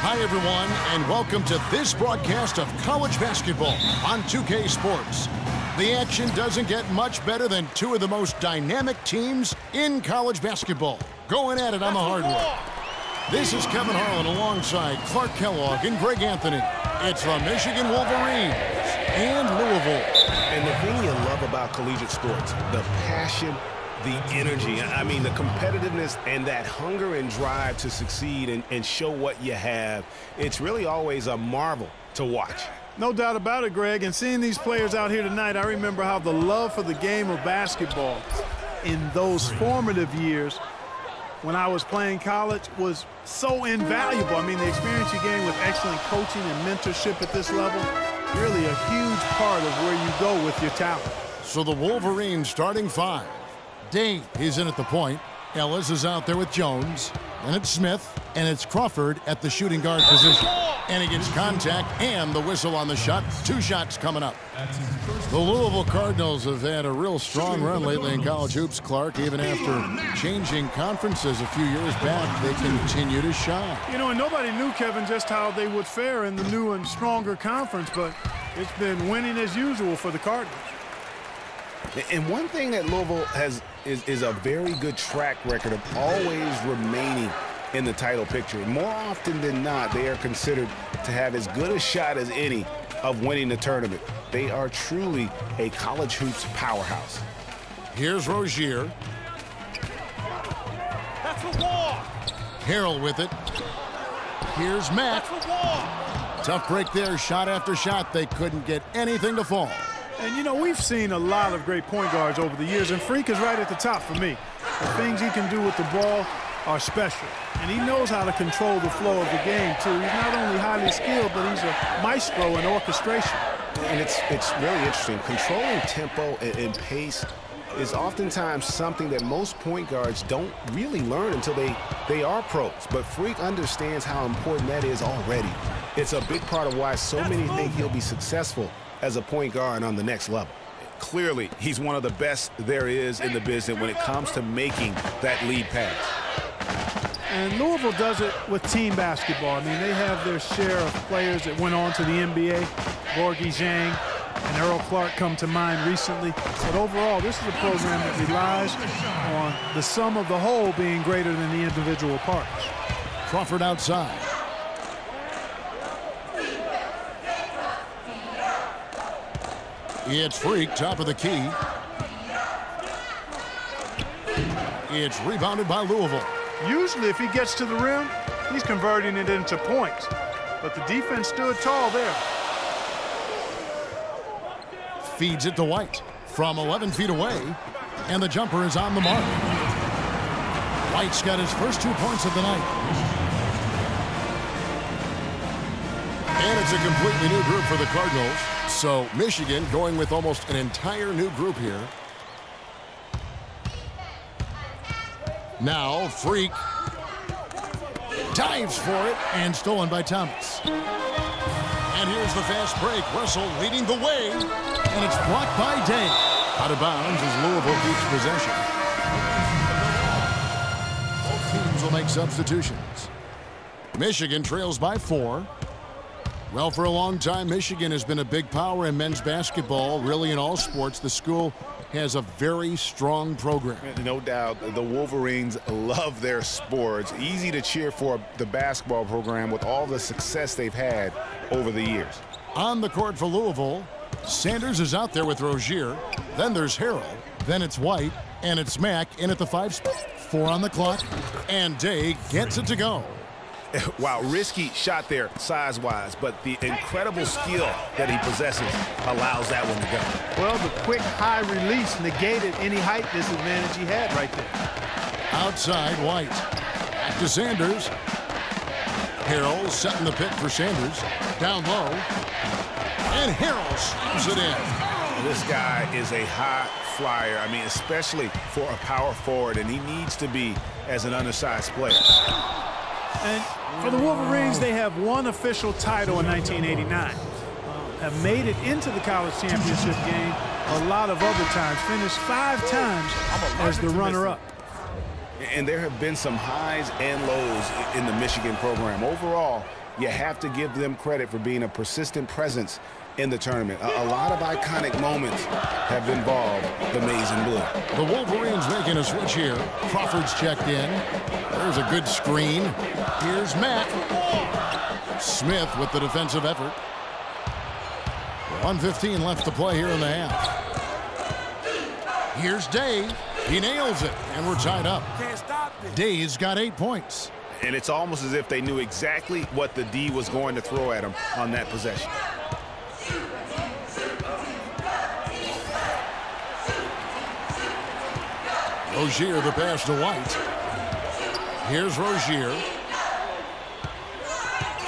Hi, everyone, and welcome to this broadcast of college basketball on 2K Sports. The action doesn't get much better than two of the most dynamic teams in college basketball going at it on the hardwood. This is Kevin Harlan alongside Clark Kellogg and Greg Anthony. It's the Michigan Wolverines and Louisville. And the thing you love about collegiate sports, the passion, the energy, I mean the competitiveness and that hunger and drive to succeed and show what you have, it's really always a marvel to watch. No doubt about it, Greg. And seeing these players out here tonight, I remember how the love for the game of basketball in those formative years when I was playing college was so invaluable. I mean, the experience you gain with excellent coaching and mentorship at this level, really a huge part of where you go with your talent. So the Wolverines starting five. Dane is in at the point. Ellis is out there with Jones. Then it's Smith, and it's Crawford at the shooting guard position. And he gets contact and the whistle on the shot. 2 shots coming up. The Louisville Cardinals have had a real strong run lately in college hoops, Clark. Even after changing conferences a few years back, they continue to shine. You know, and nobody knew, Kevin, just how they would fare in the new and stronger conference, but it's been winning as usual for the Cardinals. And one thing that Louisville has is a very good track record of always remaining in the title picture. More often than not, they are considered to have as good a shot as any of winning the tournament. They are truly a college hoops powerhouse. Here's Rozier. That's a walk. Harrell with it. Here's Mack. That's a walk. Tough break there, shot after shot. They couldn't get anything to fall. And, you know, we've seen a lot of great point guards over the years, and Freak is right at the top for me. The things he can do with the ball are special, and he knows how to control the flow of the game, too. He's not only highly skilled, but he's a maestro in orchestration. And it's really interesting. Controlling tempo and pace is oftentimes something that most point guards don't really learn until they are pros. But Freak understands how important that is already. It's a big part of why so many think he'll be successful as a point guard on the next level. Clearly, he's one of the best there is in the business when it comes to making that lead pass. And Louisville does it with team basketball. I mean, they have their share of players that went on to the NBA. Gorgie Zhang and Earl Clark come to mind recently. But overall, this is a program that relies on the sum of the whole being greater than the individual parts. Crawford outside. It's Freak, top of the key. It's rebounded by Louisville. Usually, if he gets to the rim, he's converting it into points. But the defense stood tall there. Feeds it to White from 11 feet away, and the jumper is on the mark. White's got his first 2 points of the night. And it's a completely new group for the Cardinals. So Michigan going with almost an entire new group here. Now Freak dives for it and stolen by Thomas. And here's the fast break. Russell leading the way, and it's blocked by Day. Out of bounds as Louisville keeps possession. Both teams will make substitutions. Michigan trails by 4. Well, for a long time, Michigan has been a big power in men's basketball. Really, in all sports, the school has a very strong program. No doubt, the Wolverines love their sports. Easy to cheer for the basketball program with all the success they've had over the years. On the court for Louisville, Sanders is out there with Rozier. Then there's Harrell. Then it's White, and it's Mack in at the 5 spot. 4 on the clock, and Day gets it to go. Wow, risky shot there size-wise, but the incredible skill that he possesses allows that one to go. Well, the quick high release negated any height disadvantage he had right there. Outside, White. Back to Sanders. Harrell setting the pick for Sanders. Down low. And Harrell slams it in. This guy is a high flyer. I mean, especially for a power forward, and he needs to be as an undersized player. And for the Wolverines, they have one official title in 1989. Have made it into the college championship game a lot of other times. Finished 5 times as the runner-up. And there have been some highs and lows in the Michigan program. Overall, You have to give them credit for being a persistent presence in the tournament. A lot of iconic moments have involved the Maize and Blue. The Wolverines making a switch here. Crawford's checked in. There's a good screen. Here's Mack. Smith with the defensive effort. 1:15 left to play here in the half. Here's Day. He nails it, and we're tied up. Day's got 8 points. And it's almost as if they knew exactly what the D was going to throw at him on that possession. Rozier, the pass to White. Here's Rozier.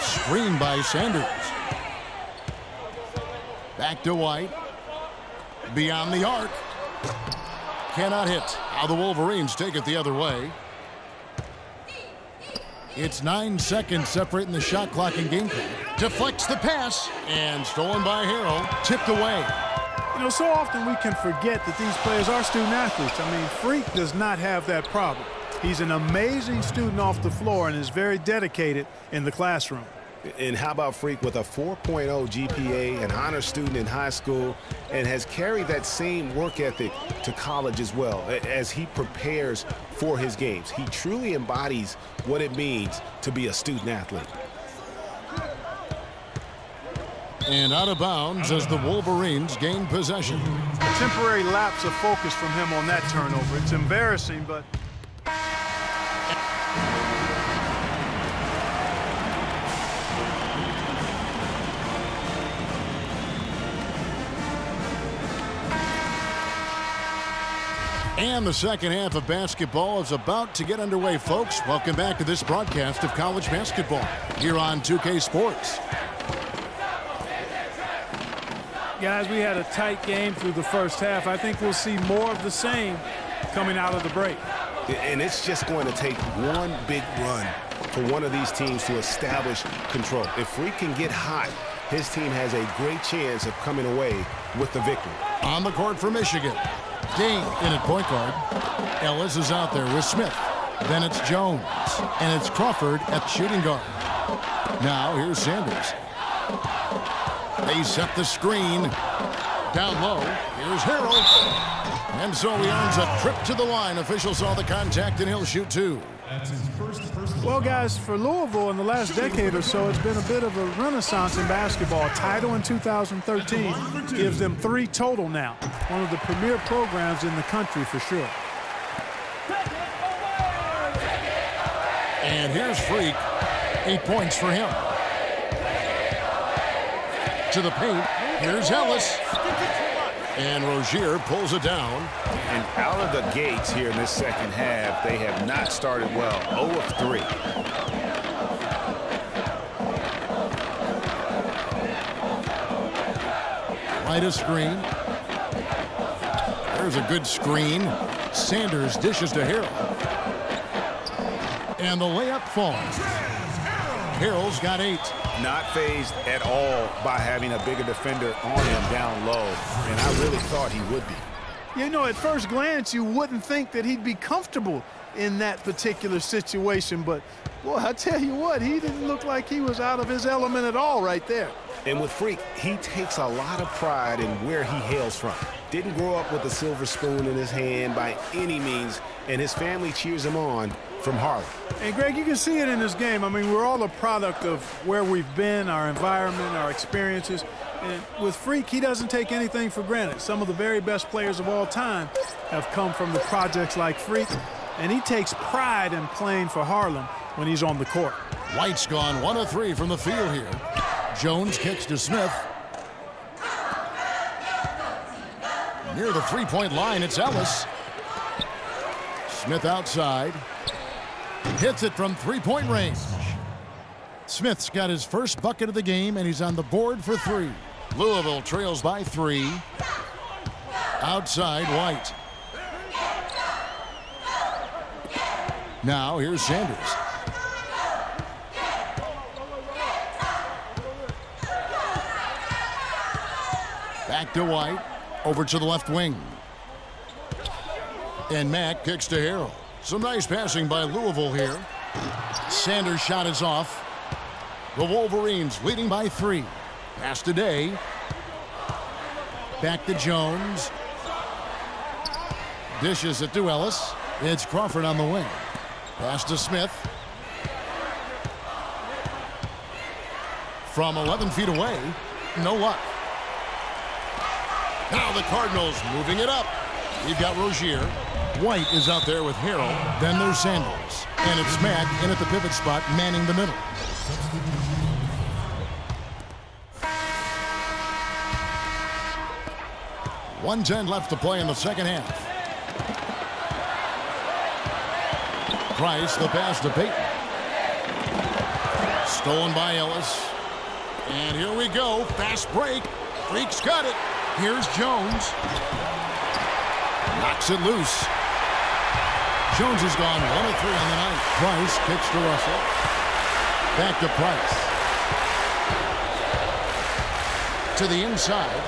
Screen by Sanders. Back to White. Beyond the arc. Cannot hit. Now the Wolverines take it the other way. It's 9 seconds separating the shot clock and game clock. Deflects the pass. And stolen by Harrell. Tipped away. You know, so often we can forget that these players are student athletes. I mean, Freak does not have that problem. He's an amazing student off the floor and is very dedicated in the classroom. And how about Freak with a 4.0 GPA, an honor student in high school, and has carried that same work ethic to college as well as he prepares for his games. He truly embodies what it means to be a student athlete. And out of bounds as the Wolverines gain possession. A temporary lapse of focus from him on that turnover. It's embarrassing, but... And the second half of basketball is about to get underway, folks. Welcome back to this broadcast of college basketball here on 2K Sports. Guys, we had a tight game through the first half. I think we'll see more of the same coming out of the break. And it's just going to take one big run for one of these teams to establish control. If Freak can get hot, his team has a great chance of coming away with the victory. On the court for Michigan. Dane in at point guard. Ellis is out there with Smith. Then it's Jones. And it's Crawford at shooting guard. Now here's Sanders. They set the screen. Down low. Here's Harrell. And so he earns a trip to the line. Officials saw the contact and he'll shoot two. Well, guys, for Louisville in the last decade or so, it's been a bit of a renaissance in basketball. Title in 2013 gives them 3 total now. One of the premier programs in the country for sure. And here's Freak. 8 points for him. To the paint. Here's Ellis. And Rozier pulls it down. And out of the gates here in this second half, they have not started well. 0 of 3. Right a screen. There's a good screen. Sanders dishes to Harrell. And the layup falls. Harrell's got 8. Not fazed at all by having a bigger defender on him down low. And I really thought he would be. You know, at first glance, you wouldn't think that he'd be comfortable in that particular situation. But, boy, I tell you what, he didn't look like he was out of his element at all right there. And with Freak, he takes a lot of pride in where he hails from. Didn't grow up with a silver spoon in his hand by any means, and his family cheers him on from Harlem. And, Greg, you can see it in this game. I mean, we're all a product of where we've been, our environment, our experiences. And with Freak, he doesn't take anything for granted. Some of the very best players of all time have come from the projects like Freak, and he takes pride in playing for Harlem when he's on the court. White's gone 1 of 3 from the field here. Jones kicks to Smith. Near the three-point line, it's Ellis. Smith outside. Hits it from three-point range. Smith's got his first bucket of the game, and he's on the board for 3. Louisville trails by 3. Outside, White. Now here's Sanders. Back to White. Over to the left wing. And Mack kicks to Harrell. Some nice passing by Louisville here. Sanders' shot is off. The Wolverines leading by 3. Pass to Day. Back to Jones. Dishes it to Ellis. It's Crawford on the wing. Pass to Smith. From 11 feet away, no luck. Now the Cardinals moving it up. We've got Rozier. White is out there with Harrell. Then there's Sanders. And it's Mack in at the pivot spot, manning the middle. .110 left to play in the second half. Price, the pass to Peyton. Stolen by Ellis. And here we go. Fast break. Freaks got it. Here's Jones. Knocks it loose. Jones has gone 1 of 3 on the night. Price kicks to Russell. Back to Price. To the inside.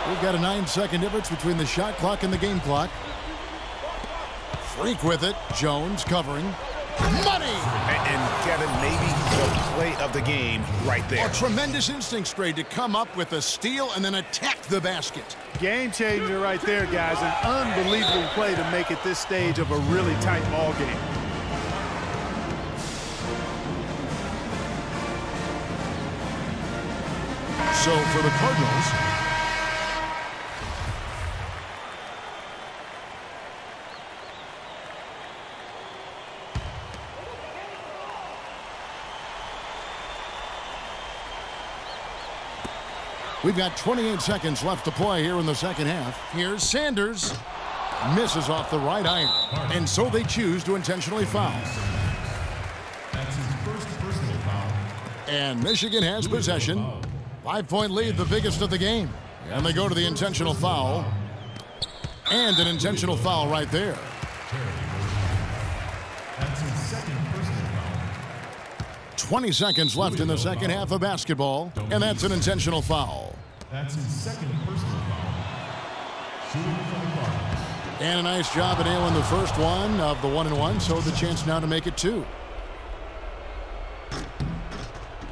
We've got a 9-second difference between the shot clock and the game clock. Freak with it. Jones covering. Money! And Kevin, maybe the play of the game right there. A tremendous instincts grade to come up with a steal and then attack the basket. Game changer right there, guys. An unbelievable play to make it this stage of a really tight ball game. So for the Cardinals, we've got 28 seconds left to play here in the second half. Here's Sanders. Misses off the right iron. And so they choose to intentionally foul. That's his first personal foul. And Michigan has possession. 5-point lead, the biggest of the game. And they go to the intentional foul. And an intentional foul right there. That's his second personal foul. 20 seconds left in the second half of basketball. And that's an intentional foul. That's his second personal foul. Shooting for the Cardinals. And a nice job at nailing the first one of the 1-and-1, so the chance now to make it 2.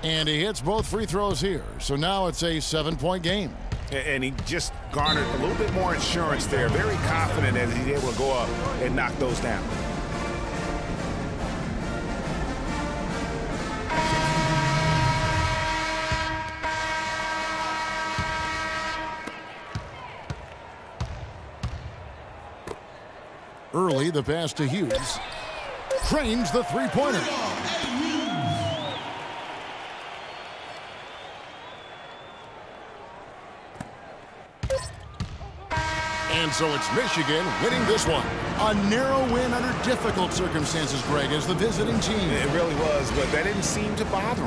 And he hits both free throws here. So now it's a 7-point game. And he just garnered a little bit more insurance there. Very confident that he's able to go up and knock those down. Early, the pass to Hughes. Cranes the three-pointer. And so it's Michigan winning this one. A narrow win under difficult circumstances, Greg, as the visiting team. It really was, but that didn't seem to bother him.